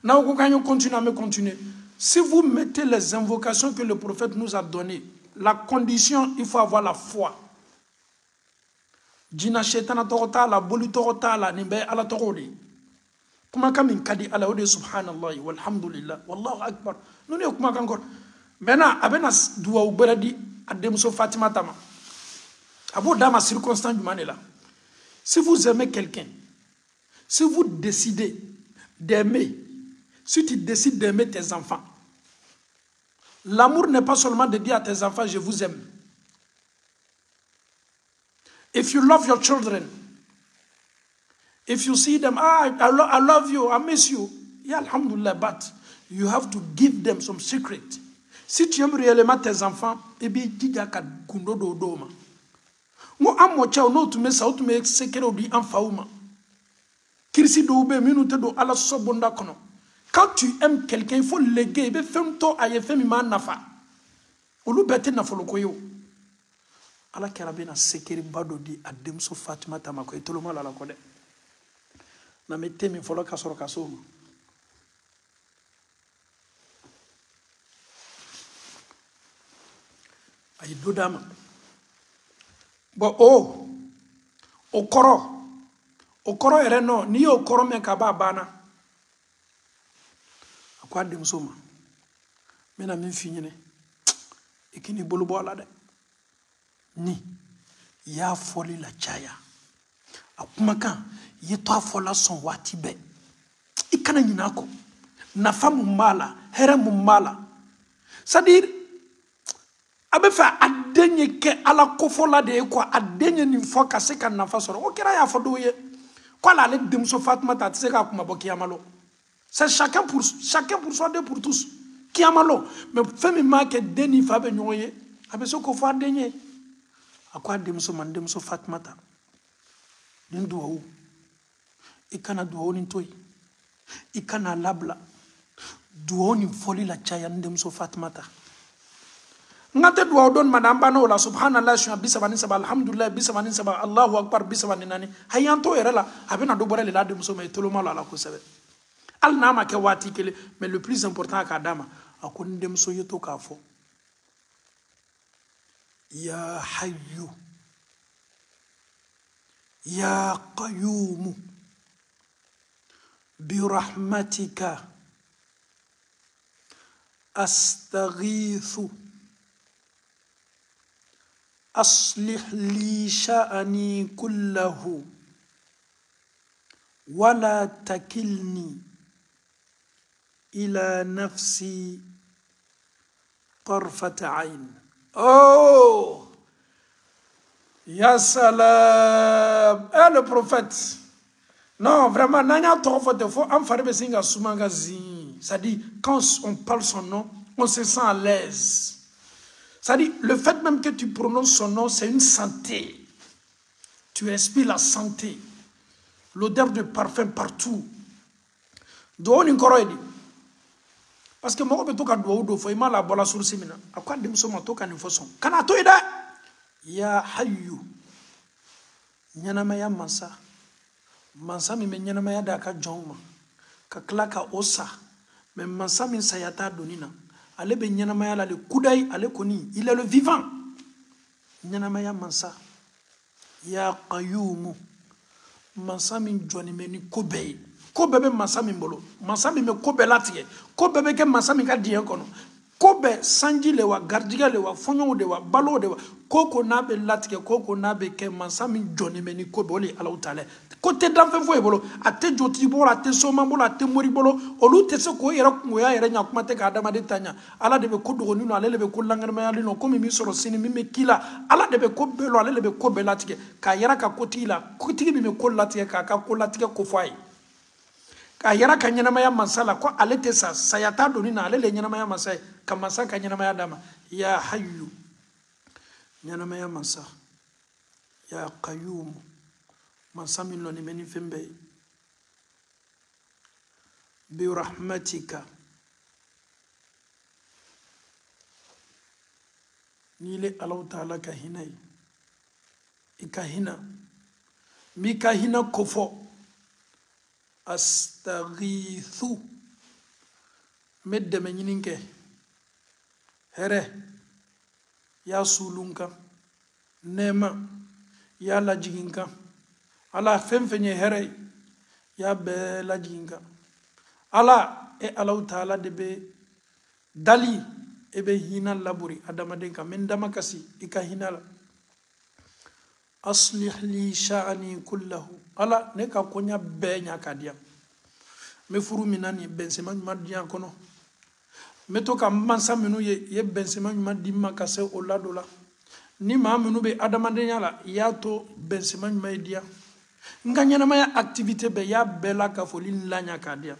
N'aw ko k'an ye continuer an bɛ continuer. Si vous mettez les invocations que le prophète nous a données, la condition, il faut avoir la foi. Jina shetana tɔgɔ t'a la, boli tɔgɔ t'a la, nin bɛɛ Ala tɔgɔw de ye. Kumakan min ka di Ala o de ye subhanallah walhamdulillah wallahu akbar. Ninnu ye kumakan kɔrɔ. Maintenant a bɛna duwawu bɛrɛ di a denmuso Fatimata ma. A b'o d'a ma circonstance jumɛn de la? Si vous aimez quelqu'un, si vous décidez d'aimer, si tu décides d'aimer tes enfants, l'amour n'est pas seulement de dire à tes enfants je vous aime. If you love your children, if you see them, I love you, I miss you, yeah, alhamdulillah, but you have to give them some secret. Si tu aimes réellement tes enfants, eh bien, dis-leur que kundo do do ma. Mo amoche no tu me sa tu me secret di enfa uma. Kirsi do be minu te do ala sobonda kono. Quand tu aimes quelqu'un, il faut léguer, il faut faire to aye fe mi man nafa. Olu bete na folo ko yo. Ala karabena secret bado di adem so Fatima tamako etoloma la ko de. Na mette mi folo ka soro ka so. Ay dodama. Bon okoro ere no ni okoro me ka ba bana. Akwa dem so ma. Me na me finyene. Ikini bolu bo ala de. Ni ya foli la chaya. Akumaka ye to afola son wati be. Ikana nyinako. Nafa mumala, here mumala. C'est-à-dire abefa adenye ke ala kofola de quoi adenye ni fo ka se kan nafa soro o kira ya fodo ye kwa la le demso Fatima ta se ka kuma bo kiyamalo c'est chacun pour soi deux pour tous kiyamalo mais femi ma ke deni fa be nyoye abe so ko fo adenye akwa demso man demso Fatima ta din duwo ikana duwo ni toy ikana labla duwo ni foli la chaya demso Fatima ta ngate duwa don madam bana wala subhanallah shu bisabani sabah alhamdulillah bisabani sabah Allahu akbar bisabani nani hayanto erela abena do borele la de muso may tolo malo ala ko sebe al nama ke wati kele mais le plus important ka dama akon dem so yeto ka fo ya hayyu ya qayyum bi rahmatika astaghithu أصلح لي شأني كله ولا تكلني إلى نفسي طرفة عين. Oh, ya salam. Le prophète. Non, vraiment, nanya torfote faut en faire besinga sumagazi. Ça dit quand on parle son nom, on se sent à l'aise. C'est-à-dire, le fait même que tu prononces son nom, c'est une santé. Tu respires la santé. L'odeur de parfum partout. Doon inkoro edi. Parce que moi, je peux do fo ima la bola sur simina. Akwa dem so mato kan foson. Kana to ida. Ya hayyu. Nyana maya mansa. Mansa mi nyana maya da ka jongma. ka tila ka o sa mais mansa min sayata doni na ale bɛ ɲɛnamaya la le kudayi ale kɔni il est le vivant ɲɛnamaya mansa ya qayyumu mansa min jɔnnen bɛ ni ko bɛɛ ye ko bɛɛ bɛ mansa min bolo mansa min bɛ ko bɛɛ latigɛ ko bɛɛ bɛ kɛ mansa min ka diɲɛ kɔnɔ ko bɛɛ sanji le wa garijigɛ le wa fɔɲɔgɔnw de wa balo de wa ko n'a bɛ latigɛ ko n'a bɛ kɛ mansa min jɔnnen bɛ ni ko bɛɛ o de ye Alahu Taala ko tɛ danfɛn foyi bolo a tɛ jotigi bolo a tɛ soman bolo a tɛ mori bolo olu tɛ se k'o yɛrɛ kungoya yɛrɛ ɲa kuma tɛ ka adamaden ta ɲa ala de bɛ ko dɔgɔnin ale de bɛ ko langanimayalen nɔ ko min bɛ sɔrɔ sini min bɛ k'i la ala de bɛ ko bɛɛ lɔ ale de bɛ ko bɛɛ latigɛ k'a yɛrɛ ka kotigi la kotigi min bɛ ko latigɛ k'a ka ko latigɛ ko fɔ a ye k'a yɛrɛ ka ɲɛnamaya mansa la ko ale tɛ sa saya t'a doni na ale de ye ɲɛnamaya mansa ye ka mansa ka ɲɛnamaya d'a ma ya hayyu ɲɛnamaya mansa ya qayyum mansa min lɔni bɛ ni fɛn bɛɛ ye bi rahmatika n'i le Alahu Taala ka hinɛ ye i ka hinɛ n b'i ka hinɛ kofɔ astaghithu n bɛ dɛmɛ ɲini kɛ hɛrɛ y'a suulu n kan nɛɛma y'a lajigin n kan ala fɛn fɛn ye hɛrɛ ye y'a bɛɛ lajigin n kan ala Alahu Taala de bɛ dali e bɛ hinɛ labori adamaden kan n bɛ n dama kasi i ka hinɛ la aslih li sha'ani kullahu ala ne ka koɲa bɛɛ ɲa ka diya n bɛ furu min na nin bɛnsɛma ɲuman di yan kɔnɔ n bɛ to ka mansa minnu ye i ye bɛnsɛma ɲuman di ma ka se o ladon la ni maa minnu bɛ adamadenya la i y'a to bɛnsɛma ɲuman ye diya n ka ɲɛnamaya activité bɛɛ i y'a bɛɛ la ka foli la ɲa ka diya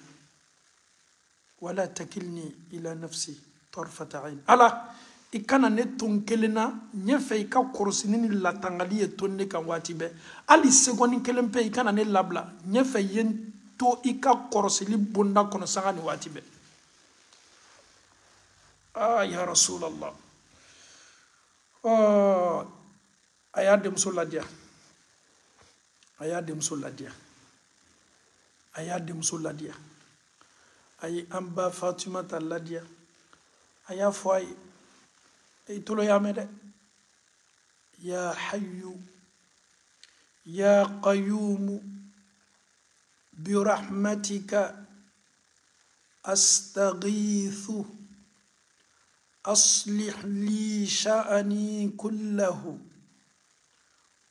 wala takilni ila nafsi tarfata ayn ala i kana ne to n kelen na ɲɛfɛ i ka kɔrɔsini ni latangali ye to ne kan waati bɛɛ hali sekondi kelen pe i kana ne labila ɲɛfɛ i ye to i ka kɔrɔsili bonda kɔnɔ sanga ni waati bɛɛ ya rasulallah a y'a denmuso ladiya a y'a denmuso ladiya a y'a denmuso ladiya a ye an ba Fatumata ladiya a y'a fɔ a ye i tolo y'a mɛn dɛ ya hayyu ya qayyumu birahmatika astaghithu aslih li sha'ani kullahu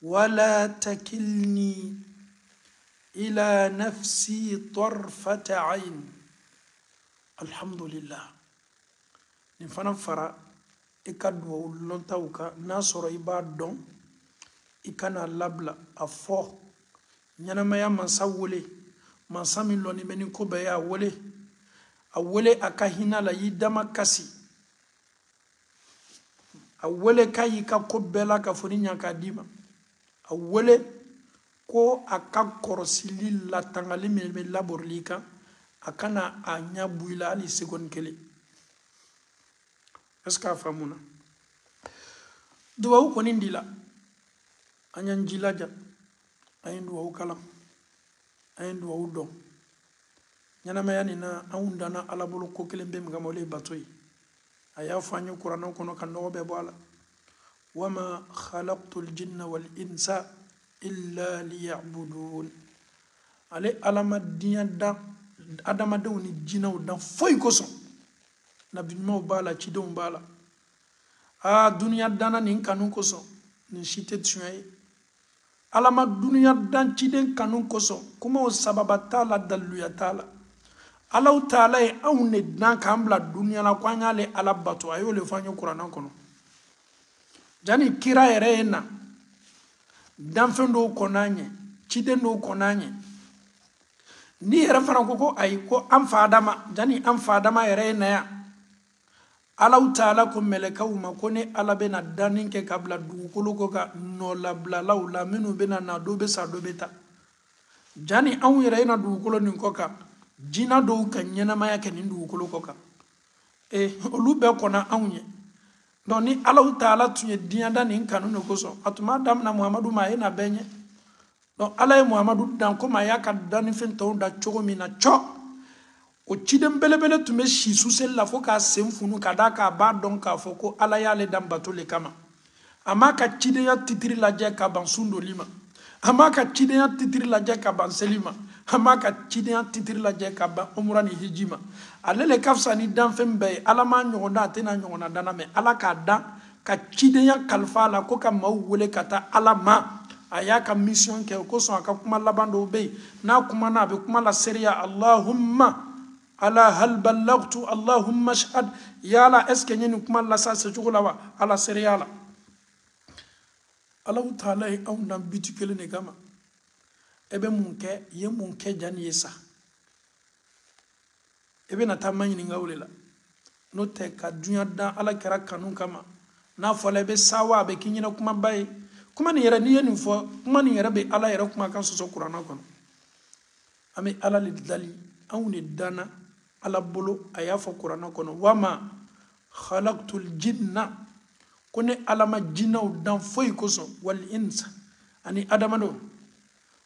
wala takilni ila nafsi tarfata ayn alhamdulillah nin fana fara i ka duwawu lɔntaw kan n'a sɔrɔ i b'a dɔn i kana labila a fɔ ɲɛnamaya mansa wele mansa min lɔnni bɛ ni ko bɛɛ ye a wele a ka hinɛ la y'i dama kasi a wele k'a y'i ka ko bɛɛ la ka foni ɲa k'a d'i ma a wele ko a ka kɔrɔsili latangali min bɛ laborili kan a kana a ɲɛ bu i la hali sekondi kelen est-ce que a faamuna duwawu kɔni dila an y'an jilaja an ye duwawu kalan an ye duwawu dɔn ɲɛnamaya nin na anw danna ala bolo ko kelen bɛ min kama o le ye bato ye a y'a fɔ an ye kuranɛw kɔnɔ ka nɔgɔ bɛɛ bɔ a la wama khalaqtul jinna wal insa illa liya'budun ale ala ma diɲɛ dan adamadenw ni jinɛw dan foyi kosɔn nabi ɲumanw b'a la cidenw b'a la duniya danna nin kanu kosɔn nin si tɛ tiɲɛ ye ala ma duniya dan ciden kanu kosɔn kumaw sababa t'a la daliluya t'a la Alahu Taala ye anw de dan k'an bila duniya la ko an y'ale ala bato a y'o le fɔ an ye kuranɛ kɔnɔ jani kira yɛrɛ ye na danfɛn dɔw kɔnɔ an ye ciden dɔw kɔnɔ an ye ni yɛrɛ fana ko ayi ko an fa adama jani an fa adama yɛrɛ ye na yan Alahu Taala ko mɛlɛkɛw ma ko ni ala bɛna danni kɛ ka bila dugukolo ko ka nɔlabilalaw la minnu bɛna na dɔ bɛ sa dɔ bɛ ta jani anw yɛrɛ na dugukolo nin kɔ kan jina dɔw ka ɲɛnamaya kɛ nin dugukolo kɔ kan olu bɛɛ kɔnna anw ye donc ni Alahu Taala tun ye diɲɛ da nin kanu de kosɔn a tun b'a damina Muhamadu ma a ye na bɛɛ ɲɛ donc ala ye Muhamadu dan komi a y'a ka dannifɛn tɔw da cogo min na cɔ o ciden belebele tun bɛ si suseli la fo k'a sen funu ka da k'a b'a dɔn k'a fɔ ko ala y'ale dan bato le kama a m'a ka cidenya titiri lajɛ ka ban sun doli ma a m'a ka cidenya titiri lajɛ ka ban seli ma a m'a ka cidenya titiri lajɛ ka ban umra ni hiji ma ale le ka fisa ni danfɛn bɛɛ ye ala m'a ɲɔgɔn da a tɛna ɲɔgɔnna danna mɛ ala k'a dan ka cidenya kalifa a la ko ka maaw wele ka taa ala ma a y'a ka mission kɛ o kosɔn a ka kuma laban dɔw bɛ yen n'a kumana a bɛ kuma la seereya allahumma ala hal ballagtu allahumma shahad yala est ce que n ye nin kuma lasa secogo la wa ala seereya la alahu taala ye anw dan biti kelen de kama e bɛ mun kɛ i ye mun kɛ ja nin ye sa e bɛna taa ma ɲininka o de la n'o tɛ ka duɲa dan ala kɛra kanu kama n'a fɔla i bɛ sa wa a bɛ k'i ɲɛna kumaba ye kuma nin yɛrɛ n'i ye nin fɔ kuma nin yɛrɛ bɛ ala yɛrɛ kumakan sɔsɔ kuranna kɔnɔ an bɛ ala le dali anw de danna ala bolo a y'a fɔ kuranna kɔnɔ wama khalaqtul jinna ko ne ala ma jinnaw dan foyi kosɔn wal insa ani adamadenw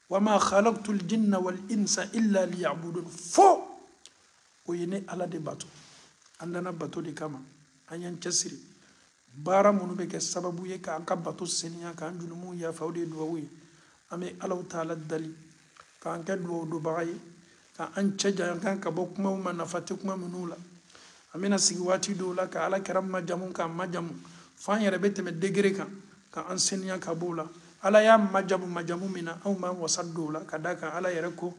wama khalaqtul jinna wal insa illa liya'budun fo o ye ne ala de bato an dana bato de kama an y'an cɛsiri baara minnu bɛ kɛ sababu ye k'an ka bato seniya k'an junumu yafa o de ye duwawu ye an bɛ alaw taala dali k'an kɛ duwawu donbaga ye k'an cɛ janya kan ka bɔ kumaw ma nafa tɛ kuma minnu la an bɛna sigi waati dɔw la ka ala kɛra majamu k'an majamu fo an yɛrɛ bɛ tɛmɛ degere kan k'an seniya ka bɔ o la ala y'a majamu min na anw b'an wasa don o la ka da kan ala yɛrɛ ko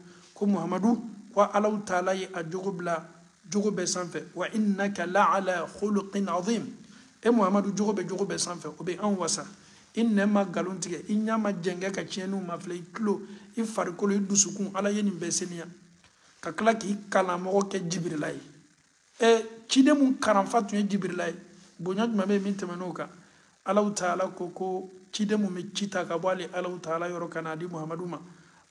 muhamadu ko alaw taala ye a jogo bila jogo bɛɛ sanfɛ wa innaka la ala khuluqin azim e muhamadu jogo bɛ jogo bɛɛ sanfɛ o bɛ anw wasa i nɛ ma nkalon tigɛ i ɲɛ ma jɛngɛ ka tiɲɛniw ma filɛ i tulo i farikolo i dusukun ala ye nin bɛɛ seniya ka tila k'i kalanmɔgɔ kɛ jibirila ye ciden mun karanfa tun ye jibirila ye bonya jumɛn bɛ min tɛmɛn'o kan alaw taala ko ciden mun bɛ ci ta ka bɔ ale alaw taala yɔrɔ ka na di muhamadu ma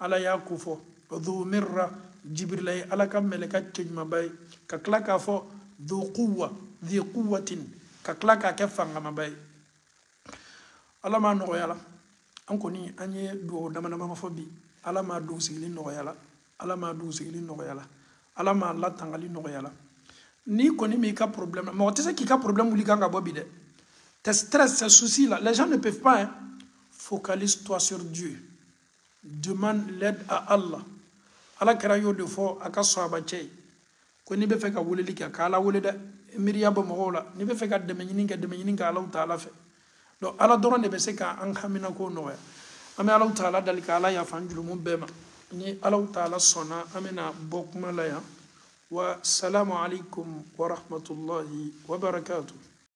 ala y'a ko fɔ dhu mirra jibirila ye ala ka mɛlɛka cɛɲumanba ye ka tila k'a fɔ dhu quwwa dhi quwwatin ka tila k'a kɛ fangamaba ye ala m'a nɔgɔya la an kɔni an ye dugawu dama dama fɔ bi ala m'a don sigili nɔgɔya la ala m'a don sigili nɔgɔya la ala m'a latangali nɔgɔya la n'i kɔni m'i ka problème mɔgɔ tɛ se k'i ka problème wuli kan ka bɔ bi dɛ tes stress ces soucis là les gens ne peuvent pas hein. Focalise-toi sur Dieu, demande l'aide à Allah. ala kɛra y'o de fɔ a ka sahaba cɛ ko n'i bɛ fɛ ka weleli kɛ k'ala wele dɛ miiriya bɔ mɔgɔw la n'i bɛ fɛ ka dɛmɛ ɲini kɛ alaw taala fɛ donc ala dɔrɔn de bɛ se k'an hamina ko nɔgɔya an bɛ alaw taala dali ka ala yafa an jurumu bɛɛ ma ni alaw taala sɔnna an bɛna bɔ kuma la yan wa salamu alaikum wa rahmatullahi wa barakatuh.